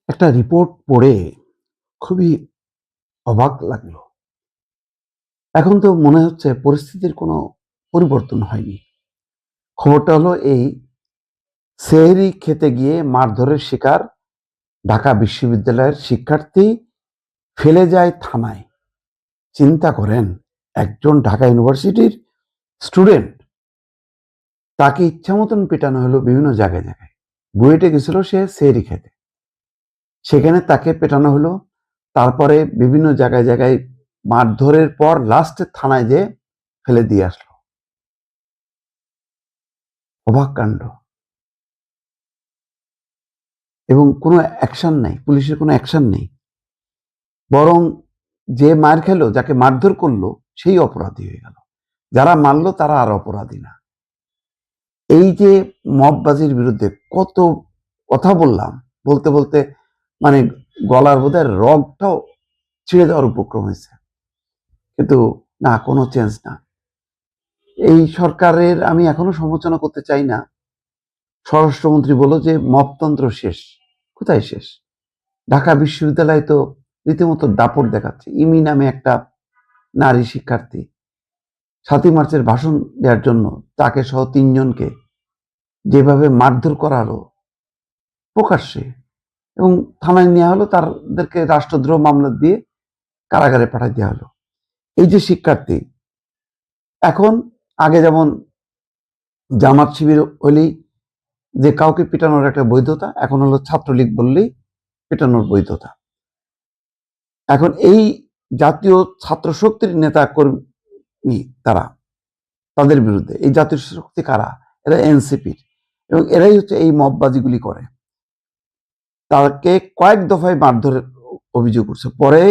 একটা রিপোর্ট পড়ে খুবই অবাক লাগলো। এখন তো মনে হচ্ছে পরিস্থিতির কোনো পরিবর্তন হয়নি। খবরটা হলো এই, সেহরি খেতে গিয়ে মারধরের শিকার ঢাকা বিশ্ববিদ্যালয়ের শিক্ষার্থী ফেলে যায় থানায়। চিন্তা করেন, একজন ঢাকা ইউনিভার্সিটির স্টুডেন্ট, তাকে ইচ্ছা মতন পেটানো হলো বিভিন্ন জায়গায় জায়গায়। বুয়েটে গেছিল সে সেহরি খেতে, সেখানে তাকে পেটানো হলো। তারপরে বিভিন্ন জায়গায় জায়গায় মারধরের পর লাস্টে থানায় যেয়ে ফেলে দিয়ে আসলো। অবাক কাণ্ড। এবং কোনো অ্যাকশন নাই, পুলিশের কোনো অ্যাকশন নেই। বরং যে মার খেলো, যাকে মারধর করলো, সেই অপরাধী হয়ে গেল। যারা মারলো তারা আর অপরাধী না। এই যে মববাজির বিরুদ্ধে কত কথা বললাম, বলতে বলতে মানে গলার বোধহয় রগটাও ছিঁড়ে দেওয়ার উপক্রম হয়েছে, কিন্তু না, কোনো চেঞ্জ না। এই সরকারের আমি এখনো সমালোচনা করতে চাই না। স্বরাষ্ট্রমন্ত্রী বলল যে মবতন্ত্র শেষ। কোথায় শেষ? ঢাকা বিশ্ববিদ্যালয় তো রীতিমতো দাপট দেখাচ্ছে। ইমি নামে একটা নারী শিক্ষার্থী ৭ই মার্চের ভাষণ দেওয়ার জন্য তাকে সহ ৩ জনকে যেভাবে মারধর করা হলো প্রকাশ্যে, এবং থানায় নেওয়া হলো, তাদেরকে রাষ্ট্রদ্রোহ মামলা দিয়ে কারাগারে পাঠিয়ে দেওয়া হলো। এই যে শিক্ষার্থী, এখন আগে যেমন জামাত শিবির হলেই যে কাউকে পিটানোর একটা বৈধতা, এখন হলো ছাত্রলীগ বললেই পেটানোর বৈধতা। এখন এই জাতীয় ছাত্র শক্তির নেতা কর্মী তারা, তাদের বিরুদ্ধে এই জাতীয় শক্তি কারা? এরা এনসিপির, এবং এরাই হচ্ছে এই মববাজিগুলি করে। তাকে কয়েক দফায় মারধরের অভিযোগ করছে। পরে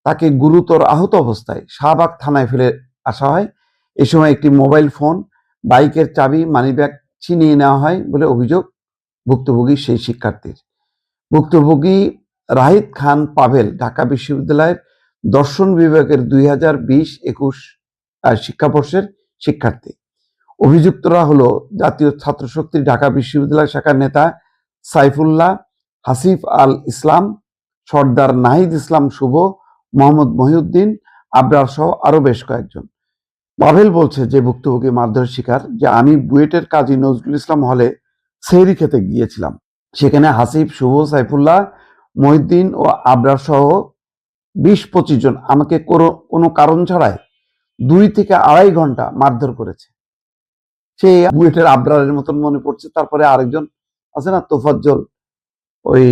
তাকে গুরুতর আহত অবস্থায় শাহবাগ থানায় ফেলে আসা হয়। এই সময় একটি মোবাইল ফোন, বাইকের চাবি, মানিব্যাগ ছিনিয়ে নেওয়া হয় বলে অভিযোগ ভুক্তভোগী সেই শিক্ষার্থীর। ভুক্তভোগী রাহিদ খান পাভেল ঢাকা বিশ্ববিদ্যালয়ের দর্শন বিভাগের 2020-21 শিক্ষাবর্ষের শিক্ষার্থী। অভিযুক্তরা হলো জাতীয় ছাত্র শক্তির ঢাকা বিশ্ববিদ্যালয় শাখার নেতা সাইফুল্লাহ, হাসিফ আল ইসলাম, সর্দার নাহিদ ইসলাম শুভ, মোহাম্মদ মহিউদ্দিন, আবরার সহ আরো বেশ কয়েকজন। পাভেল বলছে যে ভুক্তভোগী মারধরের শিকার, যে আমি বুয়েটের কাজী নজরুল ইসলাম হলে সেহরি খেতে গিয়েছিলাম। সেখানে হাসিফ, শুভ, সাইফুল্লাহ, মহিউদ্দিন ও আবরার সহ 20-25 জন আমাকে কোনো কারণ ছাড়াই 2 থেকে 2.5 ঘন্টা মারধর করেছে। সে বুয়েটের আবরারের মতন মনে পড়ছে। তারপরে আরেকজন আছে না, তোফাজ্জল, ওই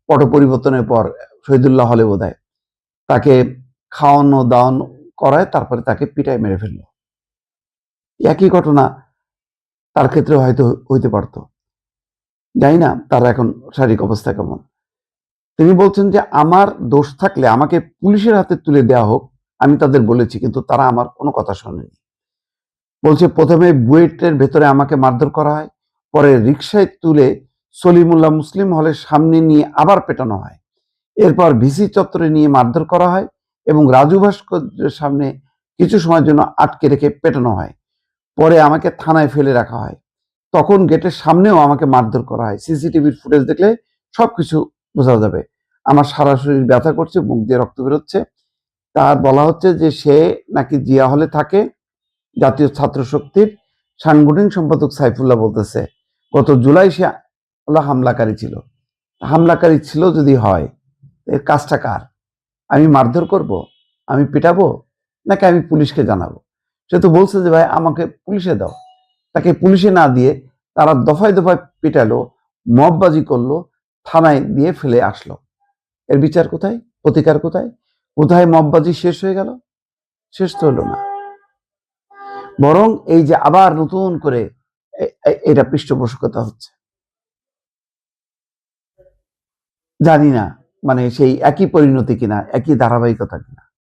পট পরিবর্তনের পর শহীদুল্লাহ হলে বোধহয়, তাকে খাওয়ানো দাওয়ানো করায় তারপরে তাকে পিটায় মেরে ফেললো। একই ঘটনা তার ক্ষেত্রে হয়তো হইতে পারত। জানি না তার এখন শারীরিক অবস্থা কেমন। তিনি বলছেন যে আমার দোষ থাকলে আমাকে পুলিশের হাতে তুলে দেওয়া হোক, আমি তাদের বলেছি, কিন্তু তারা আমার কোনো কথা শোনেনি। বলছে প্রথমে বুয়েটের ভেতরে আমাকে মারধর করা হয়, পরে রিকশায় তুলে সলিমুল্লাহ মুসলিম হলের সামনে নিয়ে আবার পেটানো হয়। এরপর ভিসি চত্বরে নিয়ে মারধর করা হয় এবং রাজু ভাস্কর্যের সামনে কিছু সময়ের জন্য আটকে রেখে পেটানো হয়। পরে আমাকে থানায় ফেলে রাখা হয়। তখন গেটের সামনেও আমাকে মারধর করা হয়। সিসিটিভির ফুটেজ দেখলে সবকিছু বোঝা যাবে। আমার সারা শরীর ব্যথা করছে, মুখ দিয়ে রক্ত বেরোচ্ছে। তার বলা হচ্ছে যে সে নাকি জিয়া হলে থাকে। জাতীয় ছাত্র শক্তির সাংগঠনিক সম্পাদক সাইফুল্লাহ বলতেছে গত জুলাই সে হলো হামলাকারী ছিল। হামলাকারী ছিল যদি হয়, এর কাজটা কার? আমি মারধর করব, আমি পিটাবো, নাকি আমি পুলিশকে জানাবো? সে তো বলছে যে ভাই আমাকে পুলিশে দাও। তাকে পুলিশে না দিয়ে তারা দফায় দফায় পিটালো, মববাজি করলো, থানায় দিয়ে ফেলে আসলো। এর বিচার কোথায়? প্রতিকার কোথায়? কোথায় মববাজি শেষ হয়ে গেল? শেষ তো হলো না। বরং এই যে আবার নতুন করে এটা পৃষ্ঠপোষকতা হচ্ছে। জানি না মানে সেই একই পরিণতি কিনা, একই ধারাবাহিকতা কিনা।